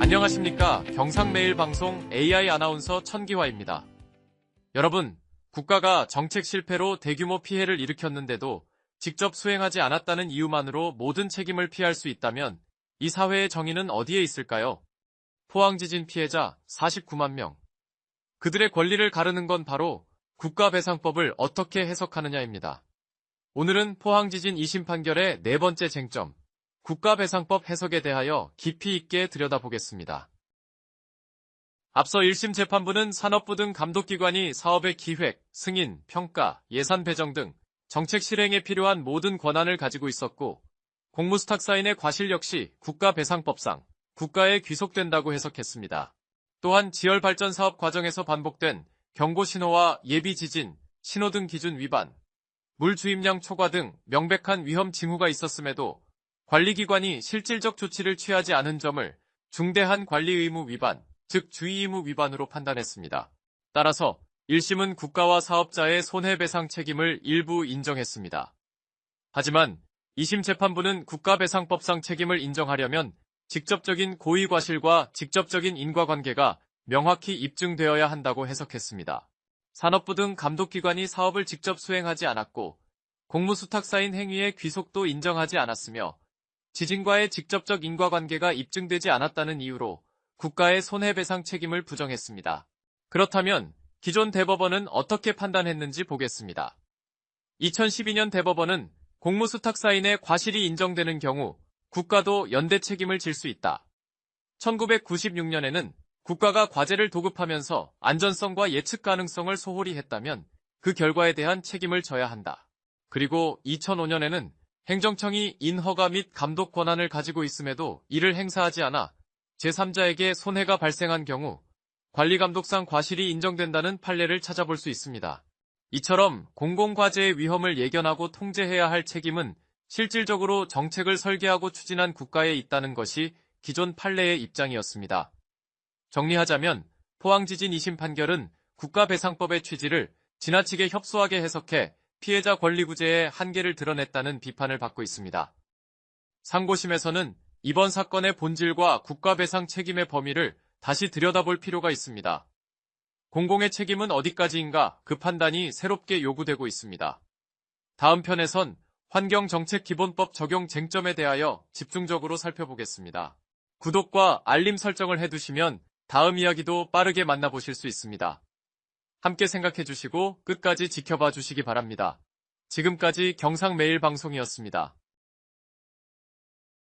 안녕하십니까. 경상매일방송 AI 아나운서 천기화입니다. 여러분, 국가가 정책 실패로 대규모 피해를 일으켰는데도 직접 수행하지 않았다는 이유만으로 모든 책임을 피할 수 있다면 이 사회의 정의는 어디에 있을까요? 포항지진 피해자 49만 명. 그들의 권리를 가르는 건 바로 국가배상법을 어떻게 해석하느냐입니다. 오늘은 포항지진 2심 판결의 네 번째 쟁점, 국가배상법 해석에 대하여 깊이 있게 들여다보겠습니다. 앞서 1심 재판부는 산업부 등 감독기관이 사업의 기획, 승인, 평가, 예산 배정 등 정책 실행에 필요한 모든 권한을 가지고 있었고, 공무수탁사인의 과실 역시 국가배상법상 국가에 귀속된다고 해석했습니다. 또한 지열발전 사업 과정에서 반복된 경고신호와 예비지진, 신호등 기준 위반, 물 주입량 초과 등 명백한 위험 징후가 있었음에도 관리기관이 실질적 조치를 취하지 않은 점을 중대한 관리의무 위반, 즉 주의의무 위반으로 판단했습니다. 따라서 1심은 국가와 사업자의 손해배상 책임을 일부 인정했습니다. 하지만 2심 재판부는 국가배상법상 책임을 인정하려면 직접적인 고의과실과 직접적인 인과관계가 명확히 입증되어야 한다고 해석했습니다. 산업부 등 감독기관이 사업을 직접 수행하지 않았고 공무수탁사인 행위의 귀속도 인정하지 않았으며 지진과의 직접적 인과관계가 입증되지 않았다는 이유로 국가의 손해배상 책임을 부정했습니다. 그렇다면 기존 대법원은 어떻게 판단했는지 보겠습니다. 2012년 대법원은 공무수탁사인의 과실이 인정되는 경우 국가도 연대 책임을 질 수 있다. 1996년에는 국가가 과제를 도급하면서 안전성과 예측 가능성을 소홀히 했다면 그 결과에 대한 책임을 져야 한다. 그리고 2005년에는 행정청이 인허가 및 감독 권한을 가지고 있음에도 이를 행사하지 않아 제3자에게 손해가 발생한 경우 관리감독상 과실이 인정된다는 판례를 찾아볼 수 있습니다. 이처럼 공공과제의 위험을 예견하고 통제해야 할 책임은 실질적으로 정책을 설계하고 추진한 국가에 있다는 것이 기존 판례의 입장이었습니다. 정리하자면 포항지진 2심 판결은 국가배상법의 취지를 지나치게 협소하게 해석해 피해자 권리 구제의 한계를 드러냈다는 비판을 받고 있습니다. 상고심에서는 이번 사건의 본질과 국가배상 책임의 범위를 다시 들여다볼 필요가 있습니다. 공공의 책임은 어디까지인가 그 판단이 새롭게 요구되고 있습니다. 다음 편에선 환경정책기본법 적용 쟁점에 대하여 집중적으로 살펴보겠습니다. 구독과 알림 설정을 해두시면 다음 이야기도 빠르게 만나보실 수 있습니다. 함께 생각해주시고 끝까지 지켜봐 주시기 바랍니다. 지금까지 경상매일방송이었습니다.